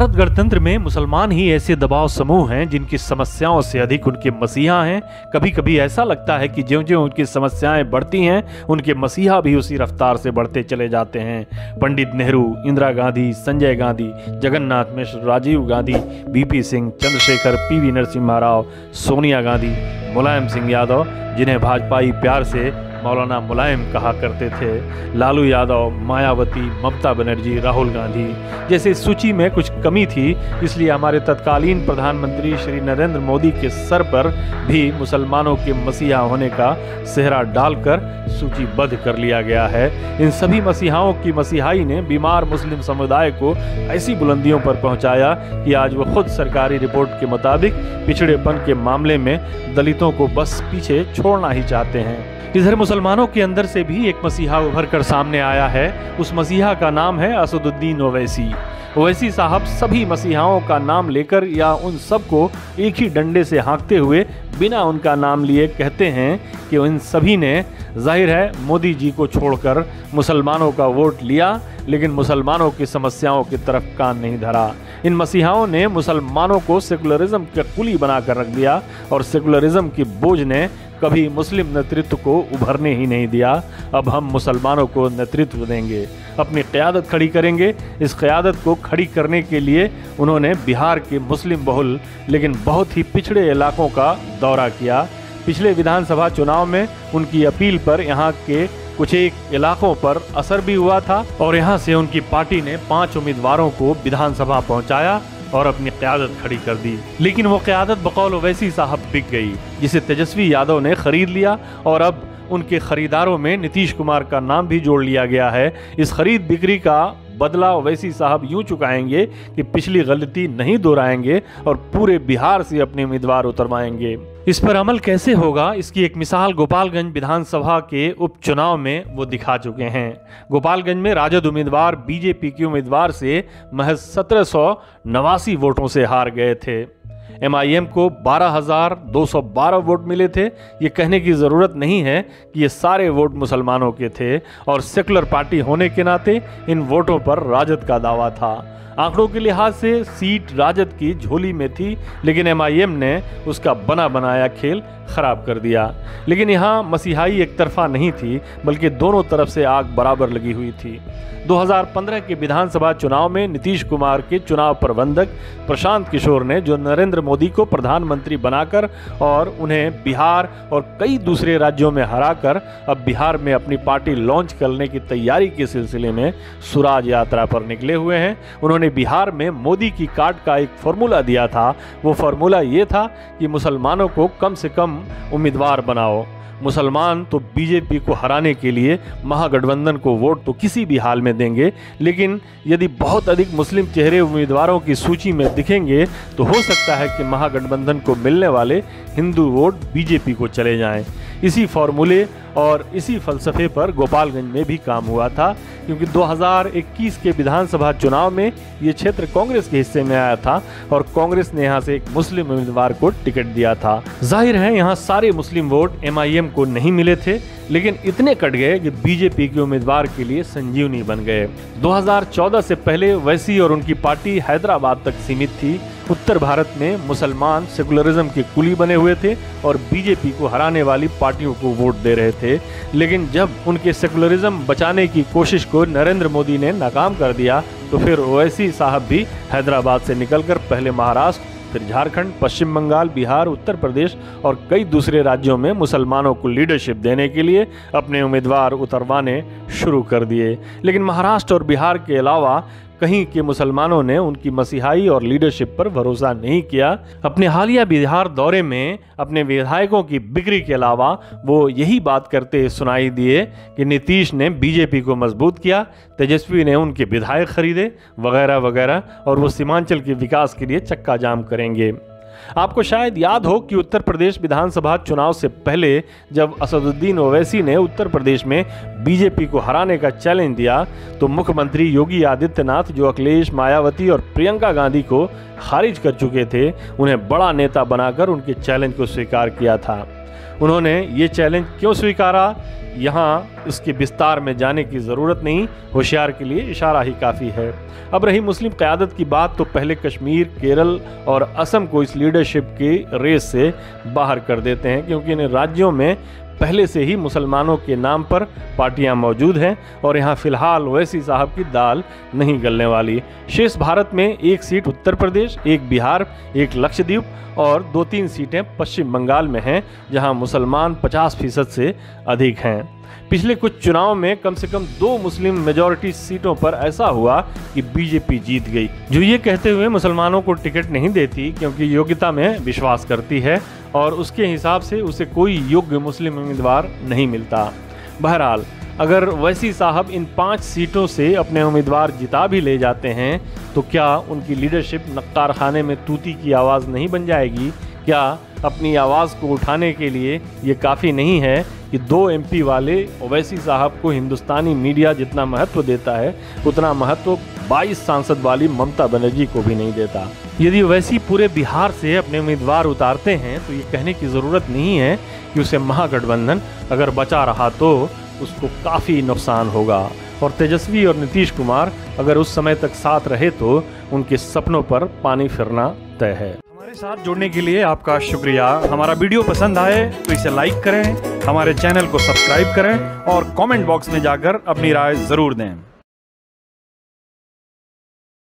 भारत गणतंत्र में मुसलमान ही ऐसे दबाव समूह हैं जिनकी समस्याओं से अधिक उनके मसीहा हैं। कभी कभी ऐसा लगता है कि ज्यों-ज्यों उनकी समस्याएं बढ़ती हैं, उनके मसीहा भी उसी रफ्तार से बढ़ते चले जाते हैं। पंडित नेहरू, इंदिरा गांधी, संजय गांधी, जगन्नाथ मिश्र, राजीव गांधी, बीपी सिंह, चंद्रशेखर, पीवी नरसिम्हा राव, सोनिया गांधी, मुलायम सिंह यादव, जिन्हें भाजपाई प्यार से मौलाना मुलायम कहा करते थे, लालू यादव, मायावती, ममता बनर्जी, राहुल गांधी जैसे सूची में कुछ कमी थी, इसलिए हमारे तत्कालीन प्रधानमंत्री श्री नरेंद्र मोदी के सर पर भी मुसलमानों के मसीहा होने का सेहरा डालकर सूचीबद्ध कर लिया गया है। इन सभी मसीहाओं की मसीहाई ने बीमार मुस्लिम समुदाय को ऐसी बुलंदियों पर पहुंचाया कि आज वो खुद सरकारी रिपोर्ट के मुताबिक पिछड़ेपन के मामले में दलितों को बस पीछे छोड़ना ही चाहते हैं। इधर मुसलमानों के अंदर से भी एक मसीहा उभर कर सामने आया है। उस मसीहा का नाम है असदुद्दीन ओवैसी। ओवैसी साहब सभी मसीहाओं का नाम लेकर या उन सबको एक ही डंडे से हाँकते हुए बिना उनका नाम लिए कहते हैं कि उन सभी ने जाहिर है मोदी जी को छोड़कर मुसलमानों का वोट लिया, लेकिन मुसलमानों की समस्याओं की तरफ कान नहीं धरा। इन मसीहाओं ने मुसलमानों को सेकुलरिज्म का कुली बनाकर रख दिया और सेकुलरिज्म की बोझ ने कभी मुस्लिम नेतृत्व को उभरने ही नहीं दिया। अब हम मुसलमानों को नेतृत्व देंगे, अपनी क़यादत खड़ी करेंगे। इस क़यादत को खड़ी करने के लिए उन्होंने बिहार के मुस्लिम बहुल लेकिन बहुत ही पिछड़े इलाकों का दौरा किया। पिछले विधानसभा चुनाव में उनकी अपील पर यहाँ के कुछ एक इलाकों पर असर भी हुआ था और यहाँ से उनकी पार्टी ने 5 उम्मीदवारों को विधानसभा पहुँचाया और अपनी क़यादत खड़ी कर दी। लेकिन वो क़यादत बकौल ओवैसी साहब बिक गई, जिसे तेजस्वी यादव ने खरीद लिया और अब उनके खरीदारों में नीतीश कुमार का नाम भी जोड़ लिया गया है। इस खरीद बिक्री का बदला ओवैसी साहब यूं चुकाएंगे कि पिछली गलती नहीं दोहराएंगे और पूरे बिहार से अपने उम्मीदवार उतरवाएंगे। इस पर अमल कैसे होगा, इसकी एक मिसाल गोपालगंज विधानसभा के उपचुनाव में वो दिखा चुके हैं। गोपालगंज में राजद उम्मीदवार बीजेपी के उम्मीदवार से महज 1789 वोटों से हार गए थे। MIM को 12,212 वोट मिले थे। ये कहने की ज़रूरत नहीं है कि ये सारे वोट मुसलमानों के थे और सेकुलर पार्टी होने के नाते इन वोटों पर राजद का दावा था। आंकड़ों के लिहाज से सीट राजद की झोली में थी, लेकिन MIM ने उसका बना बनाया खेल खराब कर दिया। लेकिन यहाँ मसीहाई एक तरफा नहीं थी, बल्कि दोनों तरफ से आग बराबर लगी हुई थी। 2015 के विधानसभा चुनाव में नीतीश कुमार के चुनाव प्रबंधक प्रशांत किशोर ने जो नरेंद्र मोदी को प्रधानमंत्री बनाकर और उन्हें बिहार और कई दूसरे राज्यों में हराकर अब बिहार में अपनी पार्टी लॉन्च करने की तैयारी के सिलसिले में सुराज यात्रा पर निकले हुए हैं। उन्होंने बिहार में मोदी की काट का एक फॉर्मूला दिया था। वो फॉर्मूला ये था कि मुसलमानों को कम से कम उम्मीदवार बनाओ। मुसलमान तो बीजेपी को हराने के लिए महागठबंधन को वोट तो किसी भी हाल में देंगे, लेकिन यदि बहुत अधिक मुस्लिम चेहरे उम्मीदवारों की सूची में दिखेंगे तो हो सकता है कि महागठबंधन को मिलने वाले हिंदू वोट बीजेपी को चले जाएं। इसी फॉर्मूले और इसी फलसफे पर गोपालगंज में भी काम हुआ था, क्योंकि 2021 के विधानसभा चुनाव में ये क्षेत्र कांग्रेस के हिस्से में आया था और कांग्रेस ने यहाँ से एक मुस्लिम उम्मीदवार को टिकट दिया था। जाहिर है यहाँ सारे मुस्लिम वोट MIM को नहीं मिले थे, लेकिन इतने कट गए कि बीजेपी के उम्मीदवार के लिए संजीवनी बन गए। 2014 से पहले ओवैसी और उनकी पार्टी हैदराबाद तक सीमित थी। उत्तर भारत में मुसलमान सेकुलरिज्म के कुली बने हुए थे और बीजेपी को हराने वाली पार्टियों को वोट दे रहे थे। लेकिन जब उनके सेकुलरिज्म बचाने की कोशिश को नरेंद्र मोदी ने नाकाम कर दिया तो फिर ओवैसी साहब भी हैदराबाद से निकलकर पहले महाराष्ट्र, फिर झारखंड, पश्चिम बंगाल, बिहार, उत्तर प्रदेश और कई दूसरे राज्यों में मुसलमानों को लीडरशिप देने के लिए अपने उम्मीदवार उतरवाने शुरू कर दिए। लेकिन महाराष्ट्र और बिहार के अलावा कहीं के मुसलमानों ने उनकी मसीहाई और लीडरशिप पर भरोसा नहीं किया। अपने हालिया बिहार दौरे में अपने विधायकों की बिक्री के अलावा वो यही बात करते सुनाई दिए कि नीतीश ने बीजेपी को मजबूत किया, तेजस्वी ने उनके विधायक खरीदे वगैरह वगैरह, और वो सीमांचल के विकास के लिए चक्का जाम करेंगे। आपको शायद याद हो कि उत्तर प्रदेश विधानसभा चुनाव से पहले जब असदुद्दीन ओवैसी ने उत्तर प्रदेश में बीजेपी को हराने का चैलेंज दिया तो मुख्यमंत्री योगी आदित्यनाथ, जो अखिलेश, मायावती और प्रियंका गांधी को खारिज कर चुके थे, उन्हें बड़ा नेता बनाकर उनके चैलेंज को स्वीकार किया था। उन्होंने ये चैलेंज क्यों स्वीकारा, यहाँ इसके विस्तार में जाने की ज़रूरत नहीं, होशियार के लिए इशारा ही काफ़ी है। अब रही मुस्लिम क़यादत की बात, तो पहले कश्मीर, केरल और असम को इस लीडरशिप की रेस से बाहर कर देते हैं, क्योंकि इन राज्यों में पहले से ही मुसलमानों के नाम पर पार्टियां मौजूद हैं और यहाँ फ़िलहाल ओवैसी साहब की दाल नहीं गलने वाली। शेष भारत में एक सीट उत्तर प्रदेश, एक बिहार, एक लक्षद्वीप और 2-3 सीटें पश्चिम बंगाल में हैं, जहां मुसलमान 50% से अधिक हैं। पिछले कुछ चुनाव में कम से कम 2 मुस्लिम मेजॉरिटी सीटों पर ऐसा हुआ कि बीजेपी जीत गई, जो ये कहते हुए मुसलमानों को टिकट नहीं देती क्योंकि योग्यता में विश्वास करती है और उसके हिसाब से उसे कोई योग्य मुस्लिम उम्मीदवार नहीं मिलता। बहरहाल, अगर ओवैसी साहब इन 5 सीटों से अपने उम्मीदवार जिता भी ले जाते हैं, तो क्या उनकी लीडरशिप नक्कार खाने में तूती की आवाज़ नहीं बन जाएगी? क्या अपनी आवाज़ को उठाने के लिए ये काफ़ी नहीं है कि 2 MP वाले ओवैसी साहब को हिंदुस्तानी मीडिया जितना महत्व देता है, उतना महत्व 22 सांसद वाली ममता बनर्जी को भी नहीं देता? यदि ओवैसी पूरे बिहार से अपने उम्मीदवार उतारते हैं, तो ये कहने की ज़रूरत नहीं है कि उसे महागठबंधन अगर बचा रहा तो उसको काफ़ी नुकसान होगा, और तेजस्वी और नीतीश कुमार अगर उस समय तक साथ रहे तो उनके सपनों पर पानी फिरना तय है। हमारे साथ जुड़ने के लिए आपका शुक्रिया। हमारा वीडियो पसंद आए तो इसे लाइक करें, हमारे चैनल को सब्सक्राइब करें और कमेंट बॉक्स में जाकर अपनी राय ज़रूर दें।